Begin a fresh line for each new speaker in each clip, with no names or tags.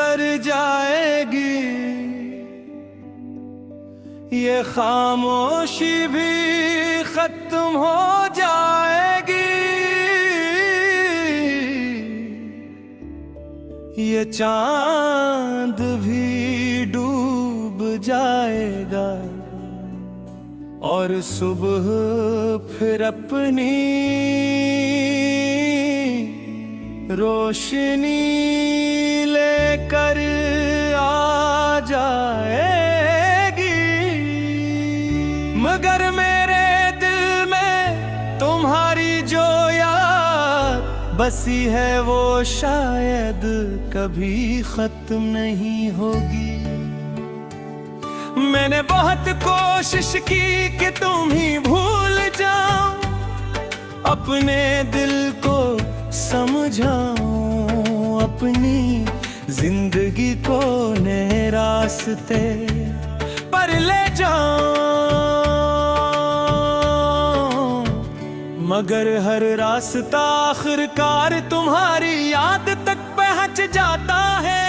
गुजर जाएगी, ये खामोशी भी खत्म हो जाएगी, ये चांद भी डूब जाएगा और सुबह फिर अपनी रोशनी लेकर आ जाएगी। मगर मेरे दिल में तुम्हारी जो याद बसी है वो शायद कभी खत्म नहीं होगी। मैंने बहुत कोशिश की कि तुम ही भूल जाओ, अपने दिल को समझाऊं, अपनी जिंदगी को नए रास्ते पर ले जाऊं। मगर हर रास्ता आखिरकार तुम्हारी याद तक पहुंच जाता है।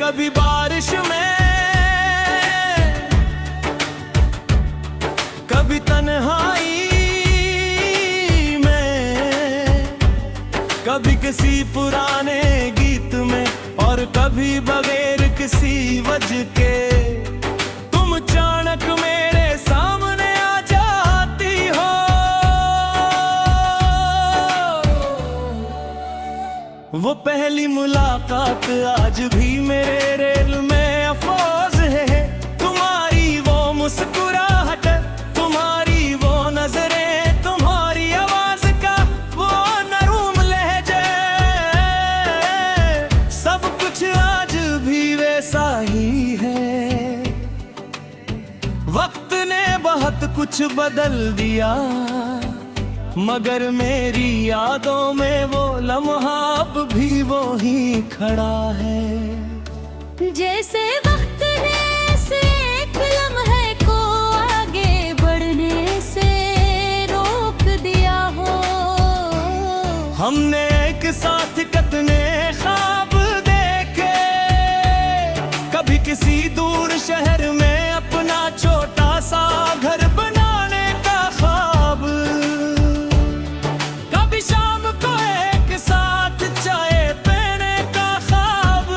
कभी बारिश में, कभी तन्हाई में, कभी किसी पुराने गीत में और कभी बगैर किसी वजह के तुम अचानक मेरे सामने आ जाती हो। वो पहली मुलाकात आज भी मेरे रेल में अफरोज है। तुम्हारी वो मुस्कुराहट, तुम्हारी वो नजरें, तुम्हारी आवाज का वो नरूम लहजे, सब कुछ आज भी वैसा ही है। वक्त ने बहुत कुछ बदल दिया, मगर मेरी यादों में वो लम्हा अब भी वो ही खड़ा है।
जैसे वक्त ने से एक लम्हे को आगे बढ़ने से रोक दिया हो।
हमने एक साथ कितने ख्वाब देखे, कभी किसी दूर शहर में अपना छोटा सा घर बनाने का ख्वाब, कभी शाम को एक साथ चाय पीने का ख्वाब,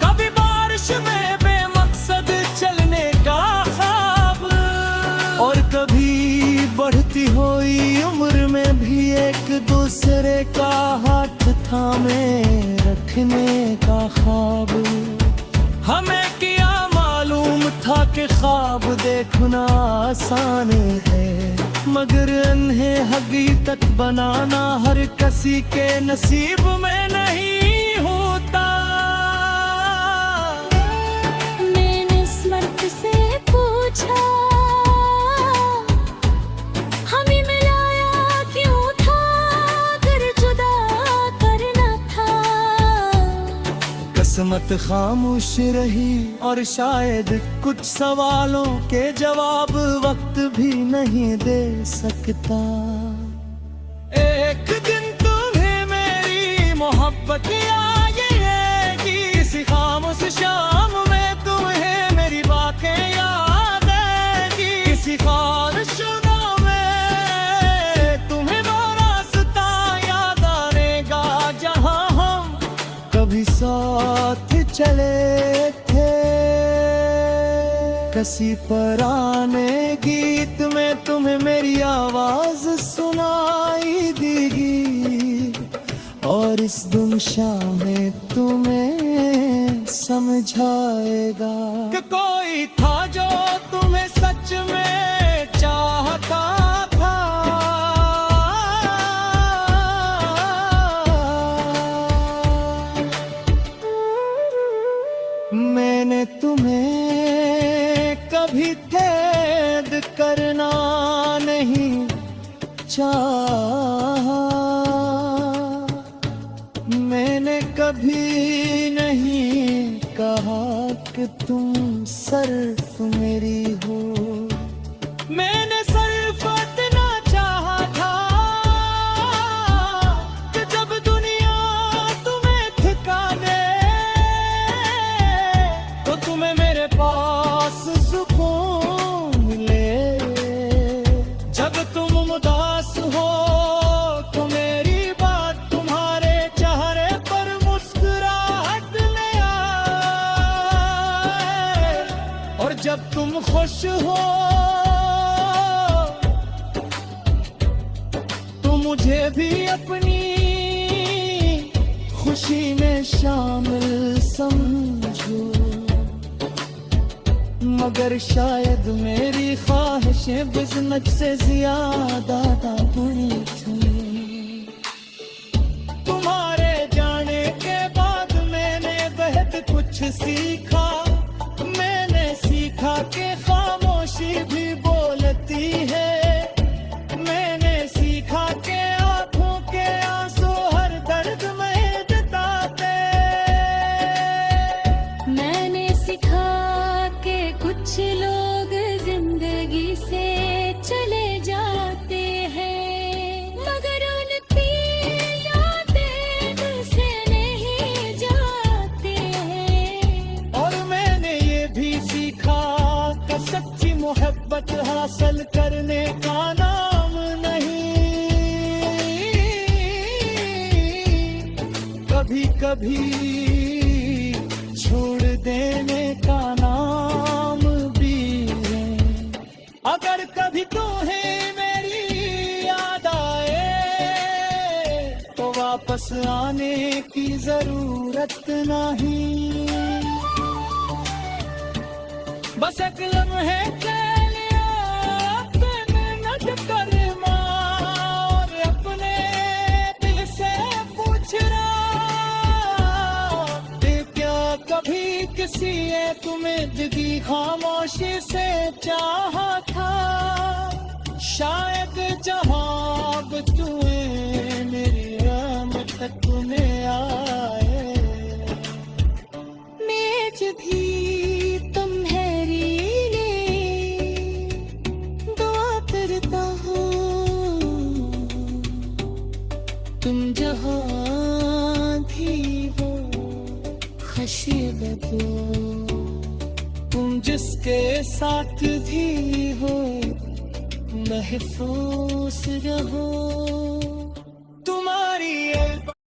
कभी बारिश में बेमकसद चलने का ख्वाब, और कभी बढ़ती हुई उम्र में भी एक दूसरे का हाथ थामे रखने का ख्वाब। हमें क्या मालूम था कि ख्वाब देखना आसान है, मगर इन्हें हकीकत बनाना हर किसी के नसीब में नहीं होता।
मैंने स्मृत से पूछा, हमें मिलाया क्यों था अगर जुदा करना था।
किस्मत खामोश रही और शायद कुछ सवालों के जवाब वक्त भी नहीं दे सकता। एक दिन तुम्हें मेरी मोहब्बत आएगी, किसी खामोश शाम में तुम्हें मेरी बातें याद आएगी, किसी ख्वाहिशों में तुम्हें वो रास्ता याद आएगा जहां हम कभी साथ चले थे। किसी पुराने गीत में तुम्हें मेरी आवाज सुनाई देगी, और इस गुमशा में तुम्हें समझाएगा कि कोई था जो तुम्हें सच में चाहता था। मैंने तुम्हें कभी कैद करना नहीं चाहा, मैंने कभी नहीं कहा कि तुम सिर्फ मेरी हो। मैंने सिर्फ इतना चाहा था कि जब दुनिया तुम खुश हो तो मुझे भी अपनी खुशी में शामिल समझो, मगर शायद मेरी ख्वाहिशें बिजनत से ज्यादा बुरी थी। तुम्हारे जाने के बाद मैंने बेहद कुछ सीखा। मैंने सीखा कि खामोशी भी बोलती है। मैंने सीखा कि आंखों के आंसू हर दर्द में जताते।
मैंने सीखा कि कुछ लोग जिंदगी से चले जाते हैं, मगर उनकी यादें दिल से नहीं जाते हैं।
और मैंने ये भी सीखा कि सच्ची मोहब्बत हासिल करने का नाम नहीं, कभी कभी छोड़ देने का नाम भी है। अगर कभी तुम्हें मेरी याद आए तो वापस आने की जरूरत नहीं, बस एक लम्हे के लिए अपने नट कर मार, अपने दिल से पूछना कि क्या कभी किसी ने तुम्हें दिली खामोशी से चाहा था। शायद जवाब तुम्हें मेरी राम तक में आए।
मेज भी तुम्हारी ने दुआ करता हूँ, तुम जहाँ भी हो खुशी बतो,
तुम जिसके साथ भी हो महफूज रहो। तुम्हारी